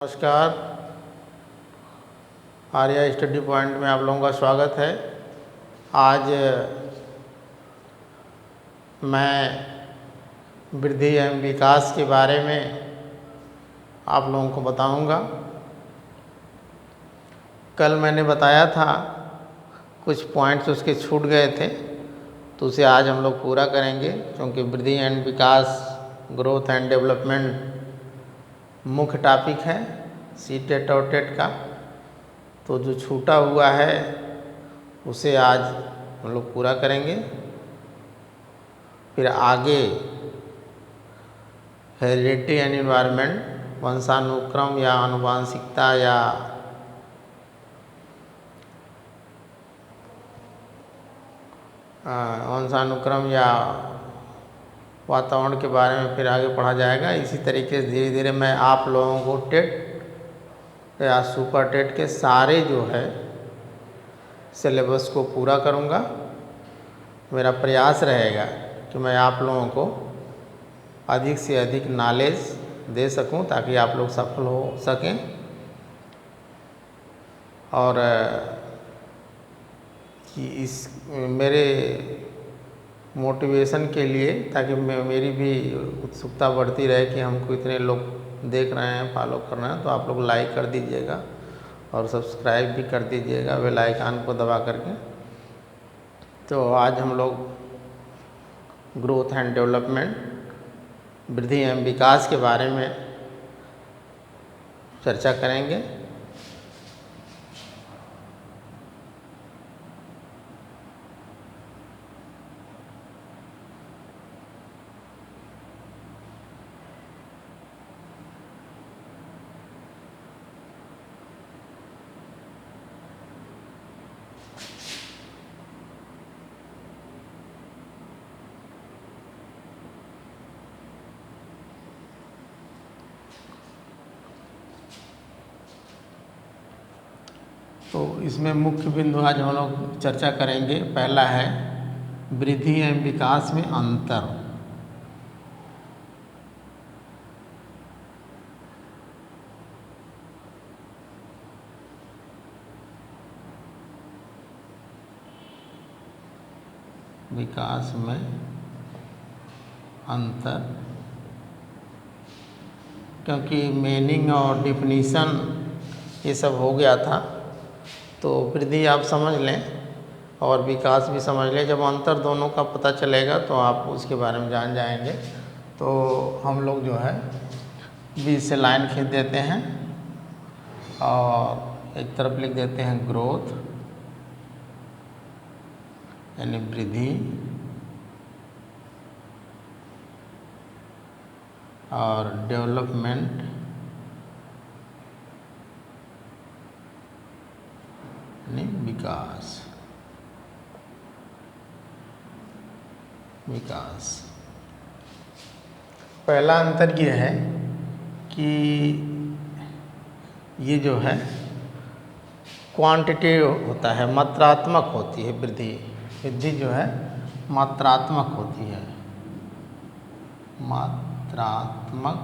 नमस्कार। Arya study point में आप लोगों का स्वागत है। आज मैं वृद्धि एवं विकास के बारे में आप लोगों को बताऊंगा। कल मैंने बताया था, कुछ पॉइंट्स उसके छूट गए थे, तो उसे आज हम लोग पूरा करेंगे, क्योंकि वृद्धि and Vikas, growth and development मुख्य टॉपिक है सीटेट और टेट का। तो जो छूटा हुआ है उसे आज हम लोग पूरा करेंगे। फिर आगे हेरिडिटी एंड एनवायरनमेंट, वंशानुक्रम या आनुवांशिकता या वंशानुक्रम या वातावरण के बारे में फिर आगे पढ़ा जाएगा। इसी तरीके से धीरे धीरे मैं आप लोगों को टेट या सुपर टेट के सारे जो है सिलेबस को पूरा करूंगा। मेरा प्रयास रहेगा कि मैं आप लोगों को अधिक से अधिक नॉलेज दे सकूं, ताकि आप लोग सफल हो सकें। और कि इस मेरे मोटिवेशन के लिए, ताकि मेरी भी उत्सुकता बढ़ती रहे कि हमको इतने लोग देख रहे हैं, फॉलो कर रहे हैं, तो आप लोग लाइक कर दीजिएगा और सब्सक्राइब भी कर दीजिएगा बेल आइकन को दबा करके। तो आज हम लोग ग्रोथ एंड डेवलपमेंट, वृद्धि एवं विकास के बारे में चर्चा करेंगे। तो इसमें मुख्य बिंदु आज हम लोग चर्चा करेंगे। पहला है वृद्धि एवं विकास में अंतर। विकास में अंतर, क्योंकि मीनिंग और डिफिनीशन ये सब हो गया था, तो वृद्धि आप समझ लें और विकास भी समझ लें। जब अंतर दोनों का पता चलेगा तो आप उसके बारे में जान जाएंगे। तो हम लोग जो है बीच से लाइन खींच देते हैं और एक तरफ लिख देते हैं ग्रोथ यानी वृद्धि, और डेवलपमेंट यानी विकास। पहला अंतर ये है कि ये जो है क्वांटिटेटिव होता है, मात्रात्मक होती है वृद्धि। वृद्धि जो है मात्रात्मक होती है, मात्रात्मक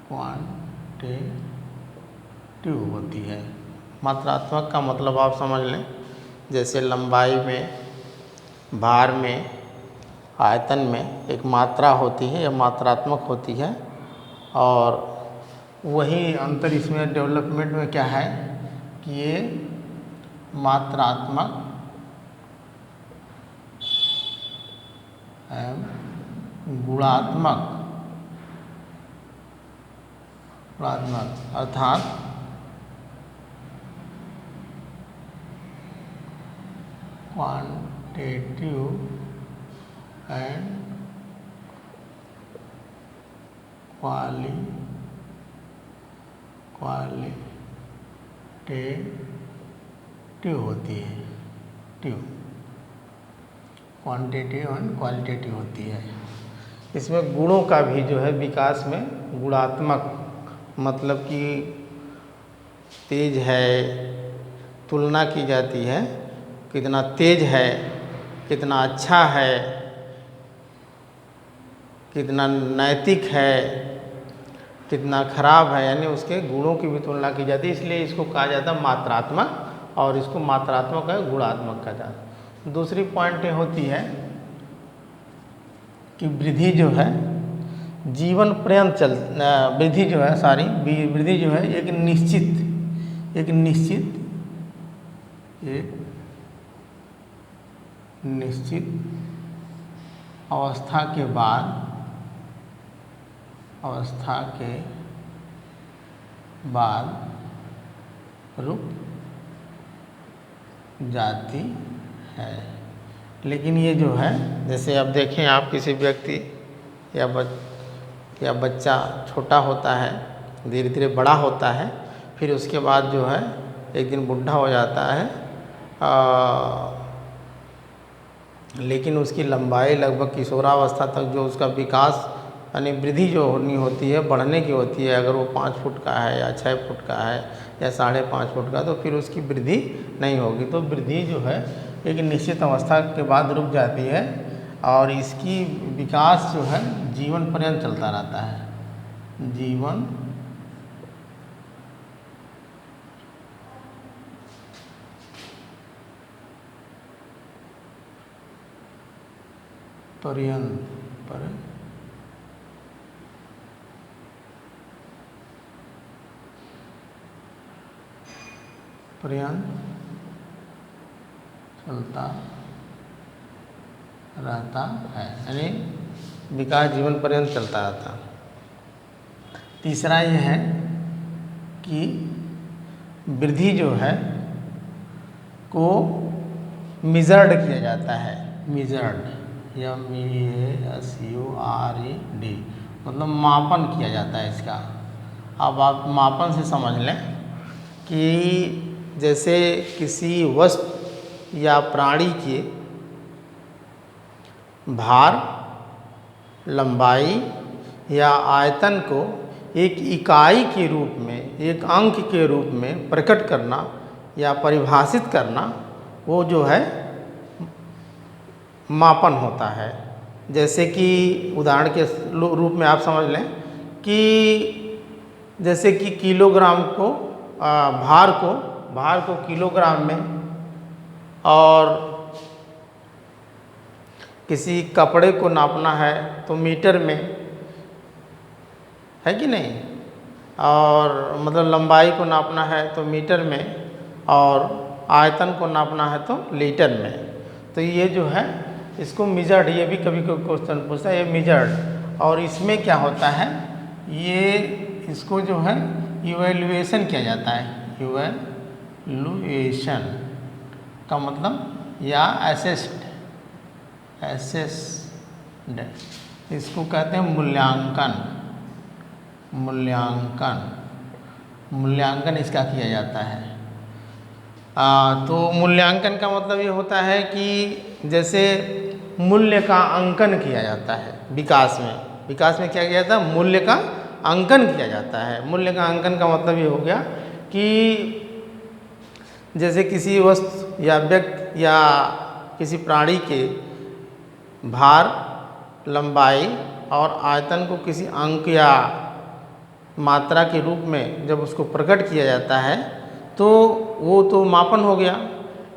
क्वांटिटेटिव होती है। मात्रात्मक का मतलब आप समझ लें, जैसे लंबाई में, भार में, आयतन में एक मात्रा होती है, यह मात्रात्मक होती है। और वही अंतर इसमें डेवलपमेंट में क्या है कि ये मात्रात्मक एवं गुणात्मक अर्थात क्वांटिटेटिव एंड क्वालिटेटिव होती है। क्वांटिटेटिव एंड क्वालिटेटिव होती है। इसमें गुणों का भी जो है विकास में गुणात्मक, मतलब कि तेज है, तुलना की जाती है, कितना तेज है, कितना अच्छा है, कितना नैतिक है, कितना खराब है, यानी उसके गुणों की भी तुलना की जाती है। इसलिए इसको कहा जाता है मात्रात्मक, और इसको मात्रात्मक है गुणात्मक कहा जाता है। दूसरी पॉइंट ये होती है कि वृद्धि जो है जीवन पर्यंत वृद्धि जो है वृद्धि जो है एक निश्चित अवस्था के बाद रुक जाती है। लेकिन ये जो है, जैसे अब देखें आप किसी व्यक्ति या बच्चा छोटा होता है, धीरे धीरे बड़ा होता है, फिर उसके बाद जो है एक दिन बुढ़ा हो जाता है, लेकिन उसकी लंबाई लगभग किशोरावस्था तक जो उसका विकास यानी वृद्धि जो होनी होती है, बढ़ने की होती है, अगर वो 5 फुट का है या 6 फुट का है या 5.5 फुट का, तो फिर उसकी वृद्धि नहीं होगी। तो वृद्धि जो है एक निश्चित अवस्था के बाद रुक जाती है, और इसकी विकास जो है जीवन पर्यंत चलता रहता है। जीवन पर्यंत चलता रहता है, यानी विकास जीवन पर्यंत चलता रहता। तीसरा यह है कि वृद्धि जो है को मेजर्ड किया जाता है। मेजर्ड MEASURED मतलब मापन किया जाता है इसका। अब आप मापन से समझ लें कि जैसे किसी वस्तु या प्राणी के भार, लंबाई या आयतन को एक इकाई के रूप में, एक अंक के रूप में प्रकट करना या परिभाषित करना, वो जो है मापन होता है। जैसे कि उदाहरण के रूप में आप समझ लें कि जैसे कि किलोग्राम को भार को किलोग्राम में, और किसी कपड़े को नापना है तो मीटर में, है कि नहीं, और मतलब लंबाई को नापना है तो मीटर में, और आयतन को नापना है तो लीटर में। तो ये जो है इसको मेजर्ड, ये भी कभी कोई क्वेश्चन पूछता है, ये मेजर्ड। और इसमें क्या होता है, ये इसको जो है इवैल्यूएशन किया जाता है। इवैल्यूएशन का मतलब या असेस्ड, इसको कहते हैं मूल्यांकन इसका किया जाता है। तो मूल्यांकन का मतलब ये होता है कि जैसे मूल्य का अंकन किया जाता है विकास में क्या किया जाता है, मूल्य का अंकन किया जाता है। मूल्य का अंकन का मतलब ये हो गया कि जैसे किसी वस्तु या व्यक्ति या किसी प्राणी के भार, लंबाई और आयतन को किसी अंक या मात्रा के रूप में जब उसको प्रकट किया जाता है तो वो तो मापन हो गया।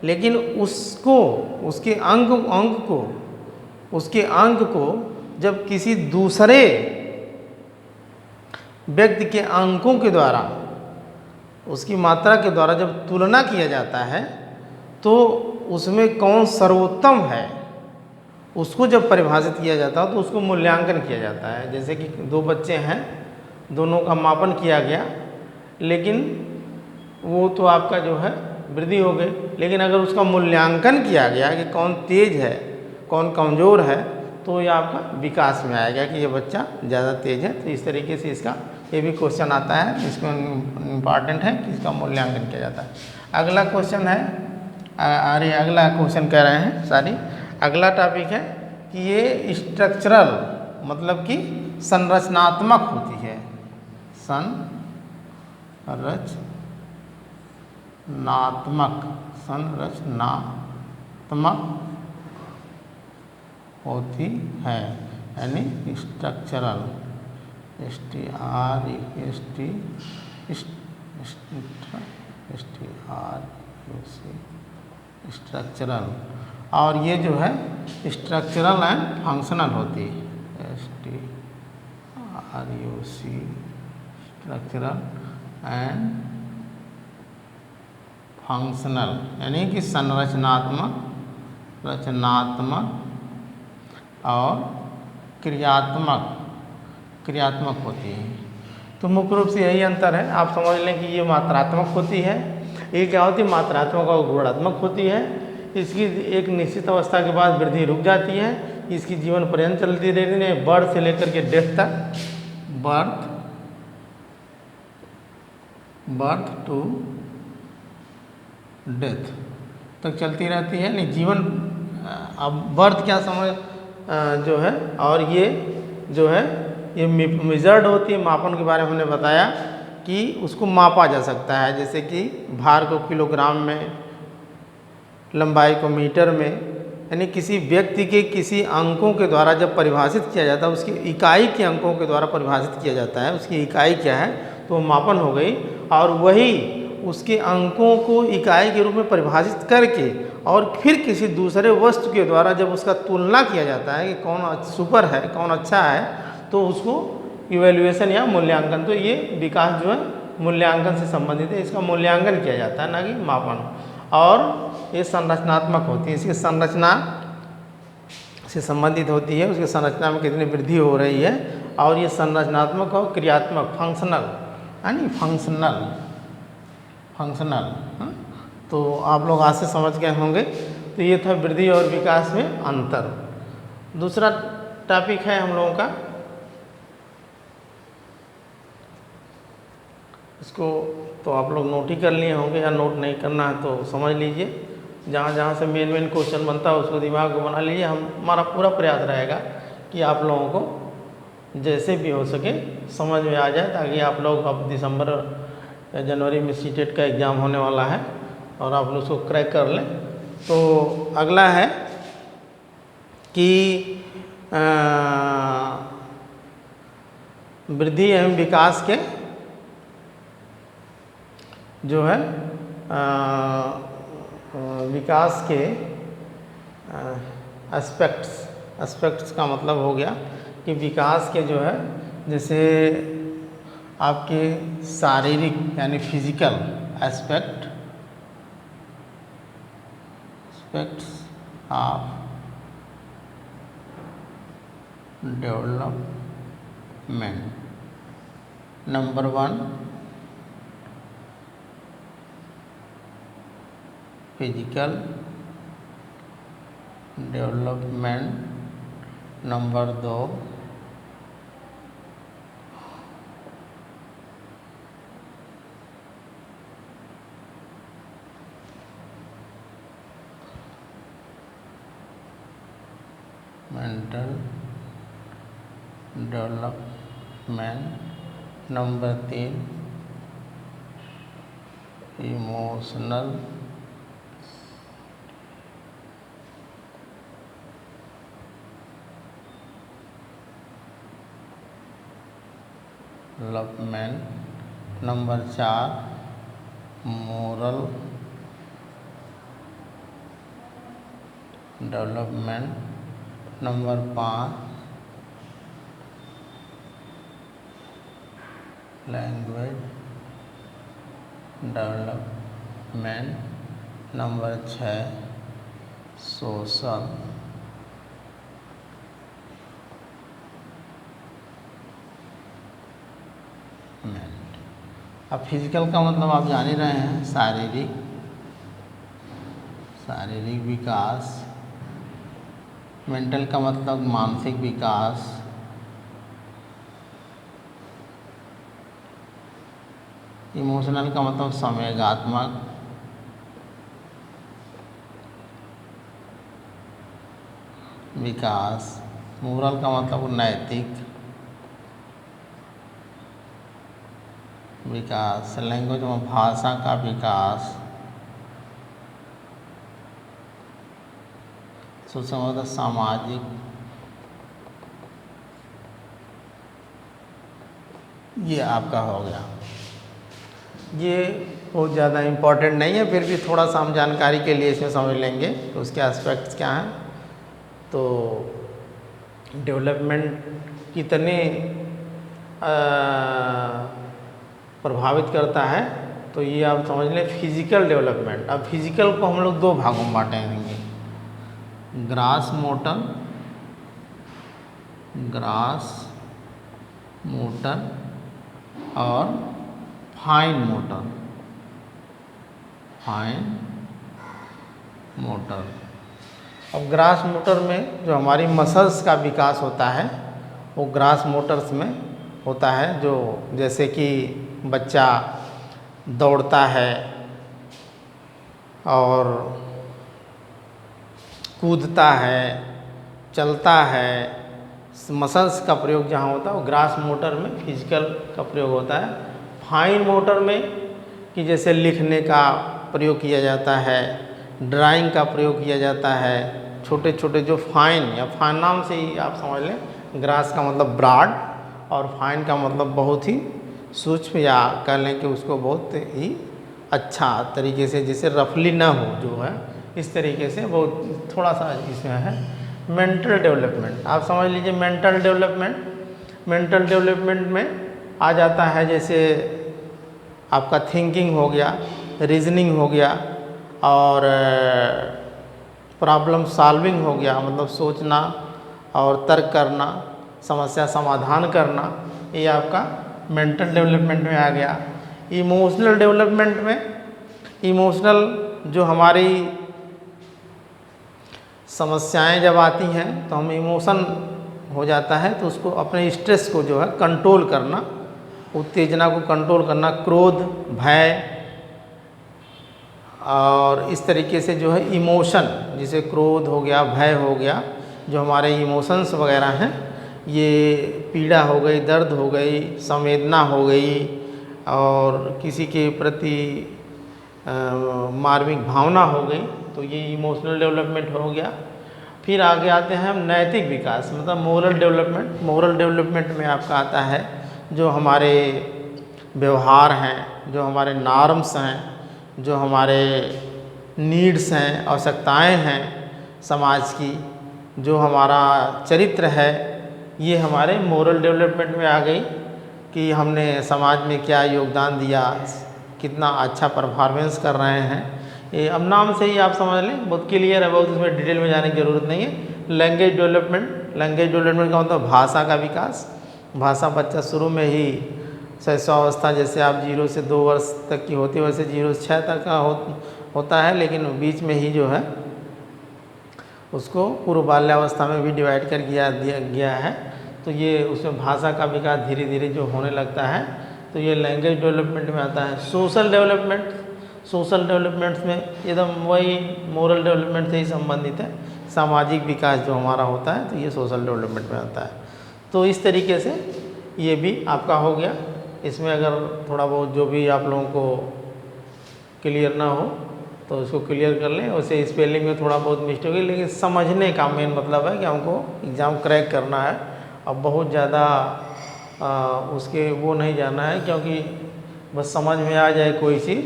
लेकिन उसके अंक को जब किसी दूसरे व्यक्ति के अंकों के द्वारा, उसकी मात्रा के द्वारा जब तुलना किया जाता है तो उसमें कौन सर्वोत्तम है, उसको जब परिभाषित किया जाता है तो उसको मूल्यांकन किया जाता है। जैसे कि 2 बच्चे हैं, दोनों का मापन किया गया, लेकिन वो तो आपका जो है वृद्धि हो गई, लेकिन अगर उसका मूल्यांकन किया गया कि कौन तेज है कौन कमज़ोर है, तो ये आपका विकास में आएगा कि ये बच्चा ज़्यादा तेज है। तो इस तरीके से इसका ये भी क्वेश्चन आता है, इसमें इम्पॉर्टेंट है कि इसका मूल्यांकन किया जाता है। अगला क्वेश्चन है, अगला क्वेश्चन कह रहे हैं अगला टॉपिक है कि ये स्ट्रक्चरल मतलब कि संरचनात्मक होती है। संरचनात्मक होती है। यानी स्ट्रक्चरल, स्ट्रक्चरल, और ये जो है स्ट्रक्चरल एंड फंक्शनल होती है, स्ट्रक्चरल एंड फंक्शनल, यानी कि रचनात्मक और क्रियात्मक होती है। तो मुख्य रूप से यही अंतर है। आप समझ लें कि ये मात्रात्मक होती है, ये क्या होती है, मात्रात्मक और गुणात्मक होती है। इसकी एक निश्चित अवस्था के बाद वृद्धि रुक जाती है, इसकी जीवन पर्यंत चलती रहती है, बर्थ से लेकर के डेथ तक, बर्थ टू डेथ तक चलती रहती है। नहीं जीवन, अब बर्थ क्या समझ जो है, और ये जो है ये मेजर्ड होती है, मापन के बारे में हमने बताया कि उसको मापा जा सकता है, जैसे कि भार को किलोग्राम में, लंबाई को मीटर में, यानी किसी व्यक्ति के किसी अंकों के द्वारा जब परिभाषित किया जाता है, उसकी इकाई के अंकों के द्वारा परिभाषित किया जाता है, उसकी इकाई क्या है तो मापन हो गई। और वही उसके अंकों को इकाई के रूप में परिभाषित करके और फिर किसी दूसरे वस्तु के द्वारा जब उसका तुलना किया जाता है कि कौन सुपर है कौन अच्छा है, तो उसको इवैल्यूएशन या मूल्यांकन, तो ये विकास जो है मूल्यांकन से संबंधित है, इसका मूल्यांकन किया जाता है ना कि मापन। और ये संरचनात्मक होती है, इसकी संरचना से संबंधित होती है, उसकी संरचना में कितनी वृद्धि हो रही है, और ये संरचनात्मक और क्रियात्मक, फंक्शनल, यानी फंक्शनल। तो आप लोग आज से समझ गए होंगे। तो ये था वृद्धि और विकास में अंतर। दूसरा टॉपिक है हम लोगों का, इसको तो आप लोग नोट ही कर लिए होंगे, या नोट नहीं करना है तो समझ लीजिए, जहाँ जहाँ से मेन क्वेश्चन बनता है उसको दिमाग को बना लीजिए। हमारा पूरा प्रयास रहेगा कि आप लोगों को जैसे भी हो सके समझ में आ जाए, ताकि आप लोग अब दिसंबर या जनवरी में सीटेट का एग्ज़ाम होने वाला है और आप लोग उसको क्रैक कर लें। तो अगला है कि वृद्धि एवं विकास के जो है विकास के एस्पेक्ट्स का मतलब हो गया कि विकास के जो है, जैसे आपके शारीरिक यानी physical aspects of development. Number 1 physical development, number 2 mental development, number 3 emotional development, number 4 moral development, number 5 language development, number 6 social development. अब फिजिकल का मतलब आप जान ही रहे हैं, शारीरिक विकास। मेंटल का मतलब मानसिक विकास। इमोशनल का मतलब संवेगात्मक। विकास। मोरल का मतलब नैतिक विकास। लैंग्वेज में भाषा का विकास। सोशल मतलब सामाजिक ये आपका हो गया। ये बहुत ज़्यादा इम्पोर्टेंट नहीं है, फिर भी थोड़ा सा हम जानकारी के लिए इसमें समझ लेंगे तो उसके एस्पेक्ट्स क्या हैं। तो डेवलपमेंट कितने प्रभावित करता है, तो ये आप समझ लें फिजिकल डेवलपमेंट। अब फिजिकल को हम लोग दो भागों में बांटेंगे, ग्रास मोटर और फाइन मोटर। अब ग्रास मोटर में जो हमारी मसल्स का विकास होता है वो ग्रास मोटर्स में होता है। जो जैसे कि बच्चा दौड़ता है और कूदता है, चलता है, मसल्स का प्रयोग जहाँ होता है वो ग्रास मोटर में फिजिकल का प्रयोग होता है। फाइन मोटर में कि जैसे लिखने का प्रयोग किया जाता है, ड्राइंग का प्रयोग किया जाता है, छोटे छोटे जो फाइन या फाइन नाम से ही आप समझ लें, ग्रास का मतलब ब्रॉड और फाइन का मतलब बहुत ही सूक्ष्म, या कह लें कि उसको बहुत ही अच्छा तरीके से, जिसे रफली ना हो जो है, इस तरीके से बहुत थोड़ा सा इसमें है। मेंटल डेवलपमेंट आप समझ लीजिए। मेंटल डेवलपमेंट में आ जाता है जैसे आपका थिंकिंग हो गया, रीजनिंग हो गया और प्रॉब्लम सॉल्विंग हो गया, मतलब सोचना और तर्क करना, समस्या समाधान करना, ये आपका मेंटल डेवलपमेंट में आ गया। इमोशनल डेवलपमेंट में, इमोशनल जो हमारी समस्याएं जब आती हैं तो हम इमोशन हो जाता है, तो उसको अपने स्ट्रेस को जो है कंट्रोल करना, उत्तेजना को कंट्रोल करना, क्रोध, भय और इस तरीके से जो है इमोशन, जैसे क्रोध हो गया, भय हो गया, जो हमारे इमोशंस वगैरह हैं, ये पीड़ा हो गई, दर्द हो गई, संवेदना हो गई और किसी के प्रति मार्मिक भावना हो गई, तो ये इमोशनल डेवलपमेंट हो गया। फिर आगे आते हैं हम नैतिक विकास, मतलब मोरल डेवलपमेंट। मोरल डेवलपमेंट में आपका आता है जो हमारे व्यवहार हैं, जो हमारे नॉर्म्स हैं, जो हमारे नीड्स हैं, आवश्यकताएं हैं समाज की, जो हमारा चरित्र है, ये हमारे मोरल डेवलपमेंट में आ गई कि हमने समाज में क्या योगदान दिया, कितना अच्छा परफॉर्मेंस कर रहे हैं। ये अब नाम से ही आप समझ लें, बहुत क्लियर है, बहुत उसमें डिटेल में जाने की ज़रूरत नहीं है। लैंग्वेज डेवलपमेंट का मतलब भाषा का विकास। भाषा बच्चा शुरू में ही शैशवावस्था, जैसे आप 0 से 2 वर्ष तक की होती है, वैसे 0 से 6 तक का होता है, लेकिन बीच में ही जो है उसको पूर्व बाल्यावस्था में भी डिवाइड कर दिया गया है। तो ये उसमें भाषा का विकास धीरे धीरे जो होने लगता है, तो ये लैंग्वेज डेवलपमेंट में आता है। सोशल डेवलपमेंट्स में एकदम वही मोरल डेवलपमेंट से ही संबंधित है, सामाजिक विकास जो हमारा होता है, तो ये सोशल डेवलपमेंट में आता है। तो इस तरीके से ये भी आपका हो गया। इसमें अगर थोड़ा बहुत जो भी आप लोगों को क्लियर ना हो तो इसको क्लियर कर लें। वैसे स्पेलिंग में थोड़ा बहुत मिस्टेक होगी, लेकिन समझने का मेन मतलब है कि हमको एग्ज़ाम क्रैक करना है। अब बहुत ज़्यादा उसके वो नहीं जाना है, क्योंकि बस समझ में आ जाए कोई चीज़,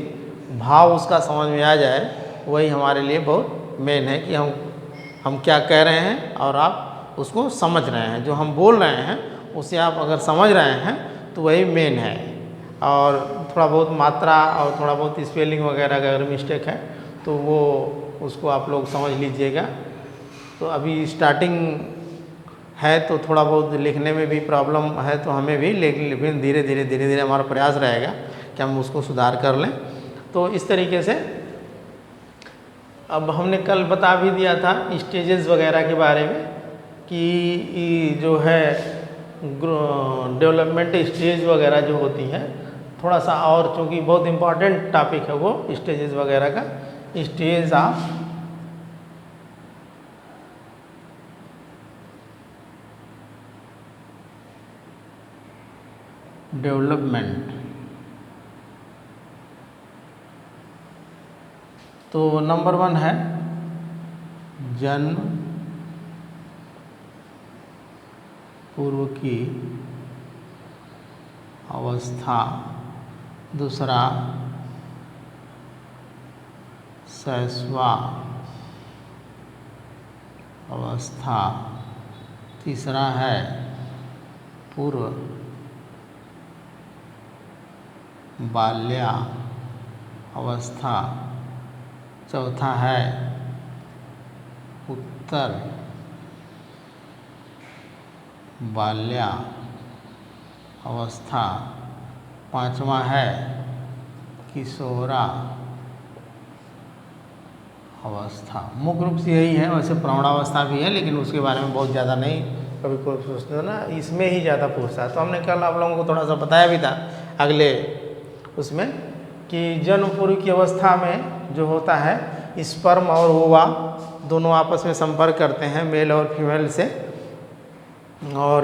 भाव उसका समझ में आ जाए, वही हमारे लिए बहुत मेन है कि हम क्या कह रहे हैं और आप उसको समझ रहे हैं, जो हम बोल रहे हैं उसे आप अगर समझ रहे हैं तो वही मेन है। और थोड़ा बहुत मात्रा और थोड़ा बहुत स्पेलिंग वगैरह अगर मिस्टेक है तो वो उसको आप लोग समझ लीजिएगा। तो अभी स्टार्टिंग है तो थोड़ा बहुत लिखने में भी प्रॉब्लम है, तो हमें भी, लेकिन धीरे धीरे हमारा प्रयास रहेगा कि हम उसको सुधार कर लें। तो इस तरीके से अब हमने कल बता भी दिया था स्टेजेस वगैरह के बारे में कि जो है डेवलपमेंट स्टेज वगैरह जो होती है, थोड़ा सा और चूँकि बहुत इम्पॉर्टेंट टॉपिक है वो स्टेजेस वगैरह का। Stage of development. तो नंबर 1 है जन्म पूर्व की अवस्था, दूसरा शैशवा अवस्था, तीसरा है पूर्व बाल्या अवस्था, चौथा है उत्तर बाल्या अवस्था, पांचवा है किशोरा अवस्था। मुख्य रूप से यही है, वैसे प्रौढ़ावस्था भी है लेकिन उसके बारे में बहुत ज़्यादा नहीं कभी कोई सोचते हो ना, इसमें ही ज़्यादा पूछता है। तो हमने कल आप लोगों को थोड़ा सा बताया भी था अगले उसमें कि जन्म पूर्व की अवस्था में जो होता है स्पर्म और ओवा दोनों आपस में संपर्क करते हैं मेल और फीमेल से, और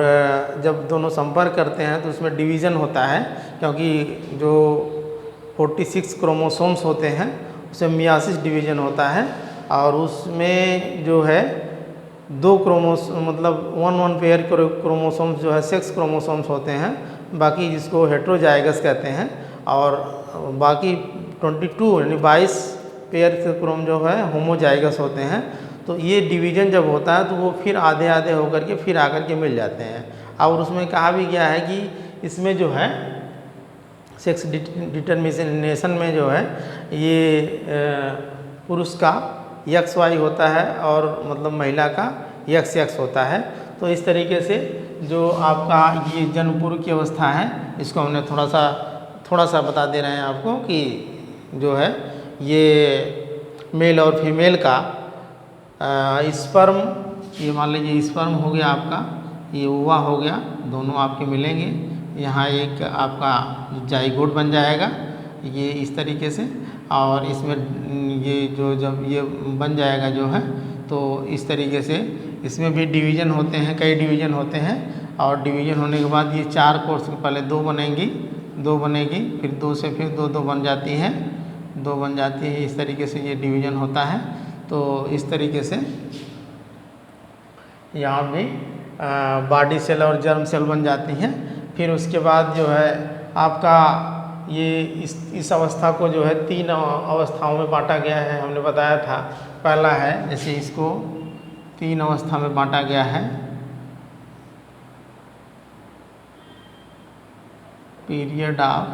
जब दोनों संपर्क करते हैं तो उसमें डिवीज़न होता है, क्योंकि जो 46 क्रोमोसोम्स होते हैं उसमें मियासिस डिवीज़न होता है, और उसमें जो है दो मतलब 1 पेयर क्रोमोसोम्स जो है सेक्स क्रोमोसोम्स होते हैं, बाकी जिसको हेट्रोजाइगस कहते हैं, और बाकी 22 यानी 22 पेयर क्रोम जो है होमोजाइगस होते हैं। तो ये डिवीज़न जब होता है तो वो फिर आधे आधे होकर के फिर आकर के मिल जाते हैं। और उसमें कहा भी गया है कि इसमें जो है सेक्स डिटर्मिनेशन में जो है ये पुरुष का XY होता है और मतलब महिला का XX होता है। तो इस तरीके से जो आपका ये जन्म पूर्व की अवस्था है इसको हमने थोड़ा सा बता दे रहे हैं आपको कि जो है ये मेल और फीमेल का स्पर्म, ये मान लीजिए स्पर्म हो गया आपका, ये ओवा हो गया, दोनों आपके मिलेंगे, यहाँ एक आपका जाइगोट बन जाएगा ये इस तरीके से, और इसमें ये जो जब ये बन जाएगा जो है तो इस तरीके से इसमें भी डिवीज़न होते हैं, कई डिवीज़न होते हैं, और डिवीज़न होने के बाद ये 4 कोर्स पहले 2 बनेगी, फिर 2 से फिर 2 बन जाती है, 2 बन जाती है, इस तरीके से ये डिवीज़न होता है। तो इस तरीके से यहाँ भी बॉडी सेल और जर्म सेल बन जाती हैं। फिर उसके बाद जो है आपका ये इस अवस्था को जो है 3 अवस्थाओं में बांटा गया है, हमने बताया था। पहला है जैसे इसको 3 अवस्था में बांटा गया है, पीरियड ऑफ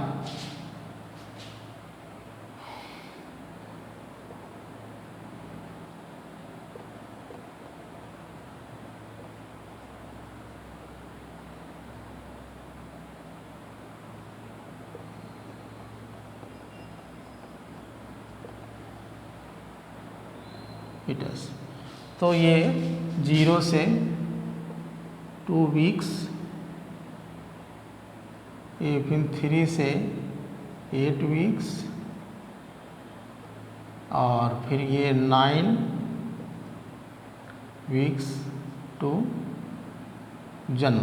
फीटस। तो ये 0 से 2 वीक्स, ये फिर 3 से 8 वीक्स, और फिर ये 9 वीक्स टू जन्म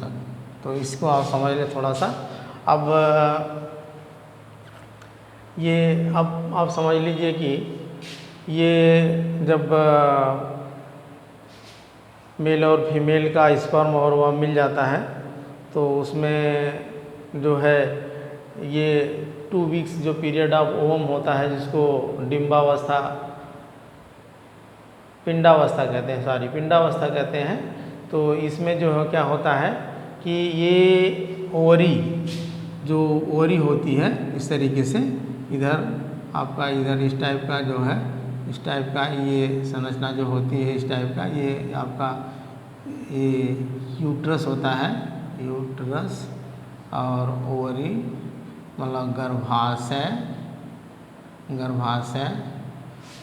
तक। तो इसको आप समझ लें थोड़ा सा। अब ये अब आप समझ लीजिए कि ये जब मेल और फीमेल का स्पर्म और वह मिल जाता है तो उसमें जो है ये 2 वीक्स जो पीरियड ऑफ ओवम होता है, जिसको डिम्बावस्था पिंडावस्था कहते हैं। तो इसमें जो है क्या होता है कि ये ओवरी होती है इस तरीके से, इधर आपका इधर इस टाइप का जो है, इस टाइप का ये संरचना जो होती है इस टाइप का, ये आपका ये यूट्रस होता है, यूट्रस, और ओवरी मतलब गर्भाशय,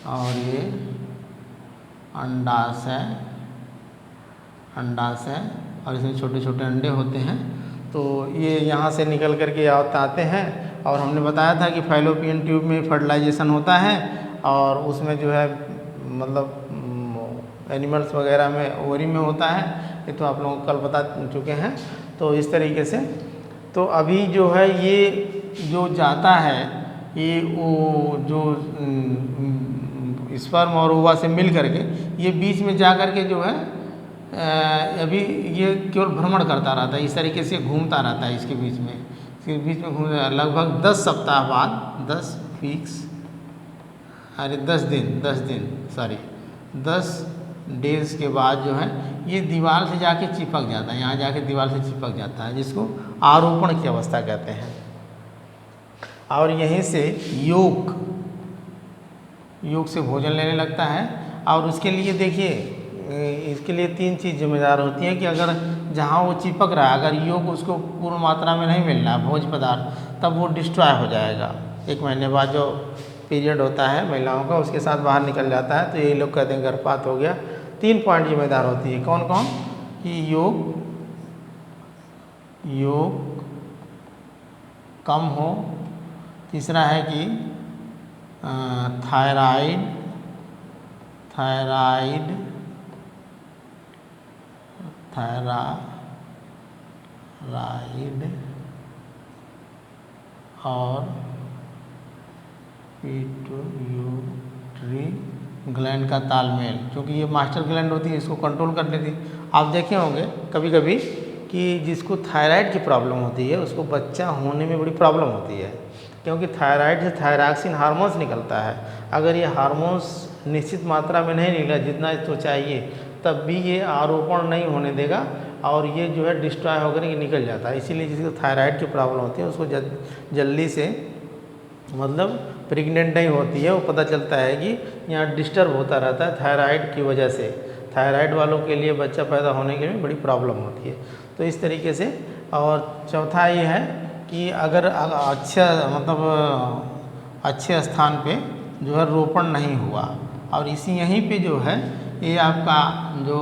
और ये अंडाशय, और इसमें छोटे छोटे अंडे होते हैं। तो ये यहाँ से निकल करके आते हैं, और हमने बताया था कि फैलोपियन ट्यूब में फर्टिलाइजेशन होता है, और उसमें जो है मतलब एनिमल्स वगैरह में ओवरी में होता है, ये तो आप लोगों को कल बता चुके हैं। तो इस तरीके से तो अभी जो है ये जो जाता है ये वो जो स्पर्म और ओवा से मिल करके ये बीच में जा करके जो है अभी ये केवल भ्रमण करता रहता है, इस तरीके से घूमता रहता है इसके बीच में घूमता लगभग 10 सप्ताह बाद 10 वीक्स अरे 10 दिन सॉरी 10 डेज के बाद जो है ये दीवार से जाके चिपक जाता है, यहाँ जाके दीवार से चिपक जाता है, जिसको आरोपण की अवस्था कहते हैं। और यहीं से योग से भोजन लेने लगता है। और उसके लिए देखिए इसके लिए 3 चीज़ जिम्मेदार होती है कि अगर जहाँ वो चिपक रहा है अगर योग उसको पूर्ण मात्रा में नहीं मिल रहा भोज्य पदार्थ, तब वो डिस्ट्रॉय हो जाएगा। 1 महीने बाद जो पीरियड होता है महिलाओं का उसके साथ बाहर निकल जाता है, तो ये लोग कहते हैं गर्भपात हो गया। 3 पॉइंट जिम्मेदार होती है, कौन कौन कि योग कम हो, तीसरा है कि थायराइड और पिट्यूटरी ग्लैंड का तालमेल, क्योंकि ये मास्टर ग्लैंड होती है इसको कंट्रोल करने थी। आप देखे होंगे कभी कभी कि जिसको थायराइड की प्रॉब्लम होती है उसको बच्चा होने में बड़ी प्रॉब्लम होती है, क्योंकि थायराइड से थायरॉक्सिन हार्मोन्स निकलता है। अगर ये हार्मोन्स निश्चित मात्रा में नहीं निकला जितना इसको चाहिए, तब भी ये आरोपण नहीं होने देगा और ये जो है डिस्ट्रॉय होकर के निकल जाता है। इसीलिए जिसको थायराइड की प्रॉब्लम होती है उसको जल्दी से मतलब प्रेग्नेंट नहीं होती है, वो पता चलता है कि यहाँ डिस्टर्ब होता रहता है थायराइड की वजह से। थायराइड वालों के लिए बच्चा पैदा होने के लिए बड़ी प्रॉब्लम होती है। तो इस तरीके से। और चौथा ये है कि अगर अच्छा मतलब अच्छे स्थान पे जो है रोपण नहीं हुआ और यहीं पे जो है ये आपका जो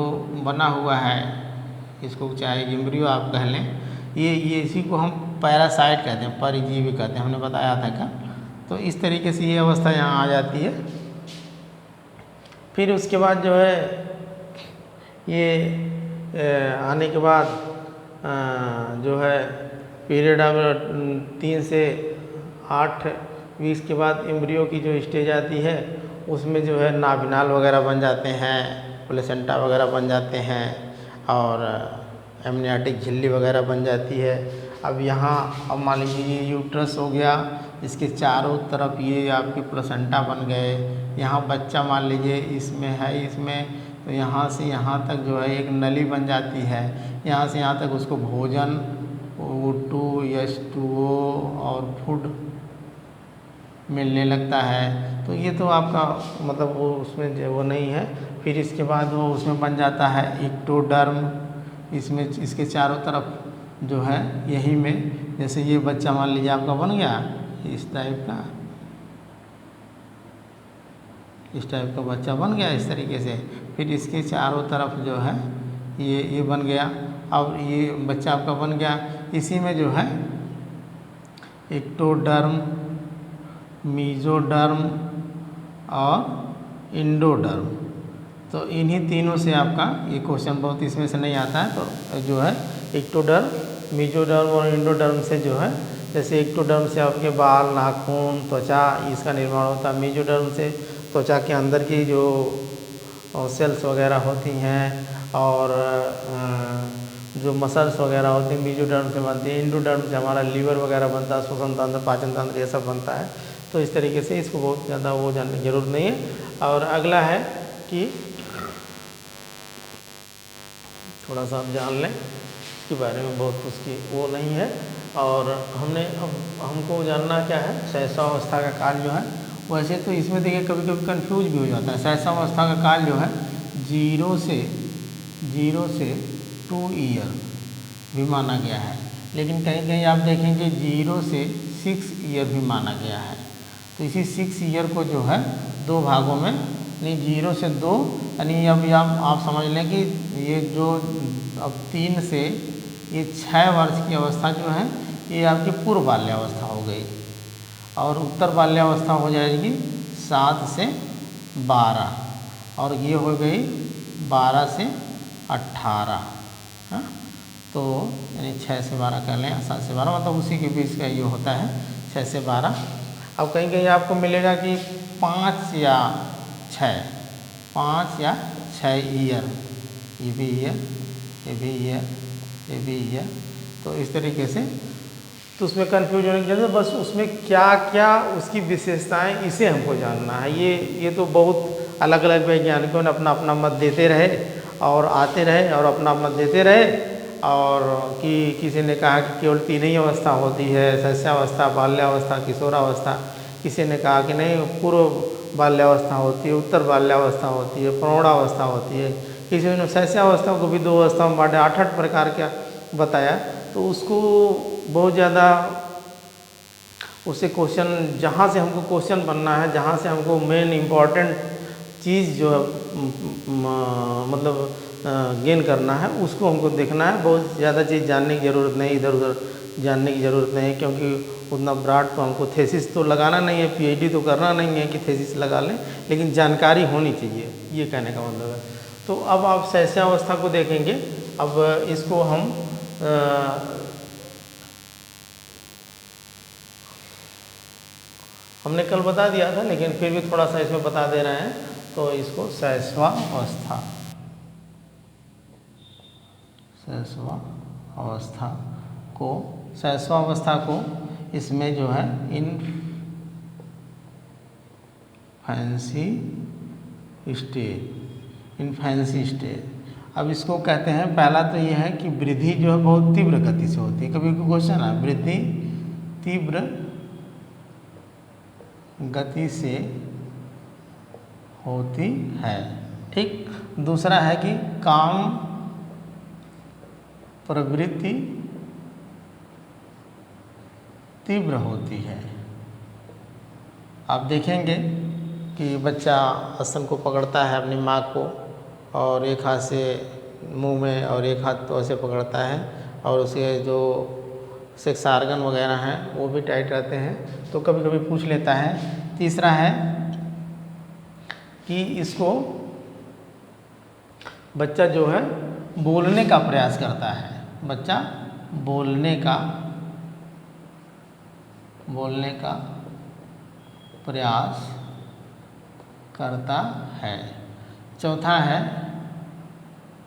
बना हुआ है, इसको चाहे एम्ब्रियो आप कह लें, ये इसी को हम पैरासाइट कहते हैं, परजीवी कहते हैं, हमने बताया था क्या। तो इस तरीके से ये अवस्था यहाँ आ जाती है। फिर उसके बाद जो है ये आने के बाद जो है पीरियड अब 3 से 8 वीक्स के बाद एम्ब्रियो की जो स्टेज आती है उसमें जो है नाभिनाल वगैरह बन जाते हैं, प्लेसेंटा वगैरह बन जाते हैं और एमनियाटिक झिल्ली वगैरह बन जाती है। अब यहाँ अब मान लीजिए ये यूट्रस हो गया, इसके चारों तरफ ये आपके प्लेसेंटा बन गए, यहाँ बच्चा मान लीजिए इसमें है, इसमें तो यहाँ से यहाँ तक जो है एक नली बन जाती है, यहाँ से यहाँ तक उसको भोजन O2 H2O और फूड मिलने लगता है। तो ये तो आपका मतलब वो उसमें जो वो नहीं है। फिर इसके बाद वो उसमें बन जाता है एक्टोडर्म, इसमें इसके चारों तरफ जो है यही में जैसे ये बच्चा मान लीजिए आपका बन गया इस टाइप का बच्चा बन गया इस तरीके से। फिर इसके चारों तरफ जो है ये बन गया। अब ये बच्चा आपका बन गया, इसी में जो है एक्टोडर्म, मीजोडर्म और इंडोडर्म, तो इन्हीं तीनों से आपका ये क्वेश्चन बहुत इसमें से नहीं आता है। तो जो है एक्टोडर्म, मीजोडर्म और इंडोडर्म से जो है जैसे एक्टोडर्म से आपके बाल, नाखून, त्वचा इसका निर्माण होता है। मीजोडर्म से त्वचा के अंदर की जो सेल्स वगैरह होती हैं और जो मसल्स वगैरह होती हैं मीजोडर्म से बनती है। इंडोडर्म से हमारा लीवर वगैरह बनता है, श्वसन तंत्र, पाचन तंत्र ये सब बनता है। तो इस तरीके से इसको बहुत ज़्यादा वो जानने की जरूरत नहीं है। और अगला है कि थोड़ा सा आप जान लें इसके बारे में, बहुत उसकी वो नहीं है। और हमको जानना क्या है शैशवावस्था का काल जो है, वैसे तो इसमें देखिए कभी कभी कंफ्यूज भी हो जाता है। शैशवावस्था का काल जो है 0 से 2 ईयर भी माना गया है, लेकिन कहीं कहीं आप देखेंगे 0 से 6 ईयर भी माना गया है। तो इसी 6 ईयर को जो है 2 भागों में, नहीं 0 से 2 यानी अब आप समझ लें कि ये जो अब 3 से ये 6 वर्ष की अवस्था जो है ये आपकी पूर्व बाल्यावस्था हो गई और उत्तर बाल्यावस्था हो जाएगी 7 से 12 और ये हो गई 12 से 18। हाँ, तो यानी 6 से 12 कर लें, 7 से 12 मतलब उसी के बीच का ये होता है 6 से 12। अब कहीं कहीं आपको मिलेगा कि 5 या 6 ईयर ये भी है, ये भी है, ये भी है। तो इस तरीके से, तो उसमें कन्फ्यूज होने की जरूरत, बस उसमें क्या क्या उसकी विशेषताएं इसे हमको जानना है। ये तो बहुत अलग अलग वैज्ञानिकों ने अपना अपना मत देते रहे और आते रहे और अपना मत देते रहे, और कि किसी ने कहा कि केवल 3 ही अवस्था होती है, शैशवावस्था, बाल्यावस्था, किशोरावस्था। किसी ने कहा कि नहीं, पूर्व बाल्यावस्था होती है, उत्तर बाल्यावस्था होती है, प्रौढ़ावस्था होती है। किसी ने शैशवावस्था को भी 2 अवस्था में बांटे, 8 प्रकार का बताया। तो उसको बहुत ज़्यादा उससे क्वेश्चन, जहाँ से हमको क्वेश्चन बनना है, जहाँ से हमको मेन इम्पॉर्टेंट चीज़ जो है मतलब गेन करना है, उसको हमको देखना है। बहुत ज़्यादा चीज़ जानने की ज़रूरत नहीं, इधर उधर जानने की ज़रूरत नहीं है, क्योंकि उतना ब्रॉड तो हमको थीसिस तो लगाना नहीं है, पीएचडी तो करना नहीं है कि थीसिस लगा लें, लेकिन जानकारी होनी चाहिए, ये कहने का मतलब है। तो अब आप शैशवावस्था को देखेंगे। अब इसको हम हमने कल बता दिया था, लेकिन फिर भी थोड़ा सा इसमें बता दे रहे हैं। तो इसको शैशवावस्था, शैशवावस्था को, शैशवावस्था को इसमें जो है इनफैंसी स्टेज। अब इसको कहते हैं, पहला तो ये है कि वृद्धि जो है बहुत तीव्र गति से होती है। कभी कोई क्वेश्चन है, वृद्धि तीव्र गति से होती है, ठीक। दूसरा है कि काम प्रवृत्ति तीव्र होती है। आप देखेंगे कि बच्चा स्तन को पकड़ता है, अपनी माँ को, और एक हाथ से मुंह में और एक हाथ तो ऐसे पकड़ता है, और उसके जो सेक्स आर्गन वगैरह हैं वो भी टाइट रहते हैं, तो कभी कभी पूछ लेता है। तीसरा है कि इसको बच्चा जो है बोलने का प्रयास करता है, बच्चा बोलने का प्रयास करता है। चौथा है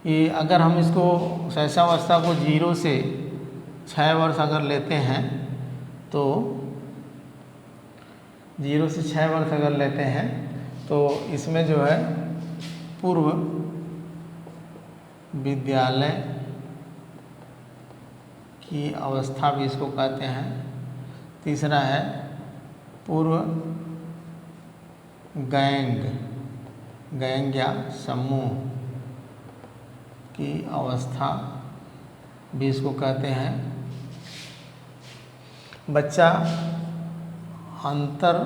कि अगर हम इसको शैशवावस्था को 0 से 6 वर्ष अगर लेते हैं, तो 0 से 6 वर्ष अगर लेते हैं, तो इसमें जो है पूर्व विद्यालय की अवस्था भी इसको कहते हैं। तीसरा है पूर्व गैंग या समूह की अवस्था भी इसको कहते हैं। बच्चा अंतर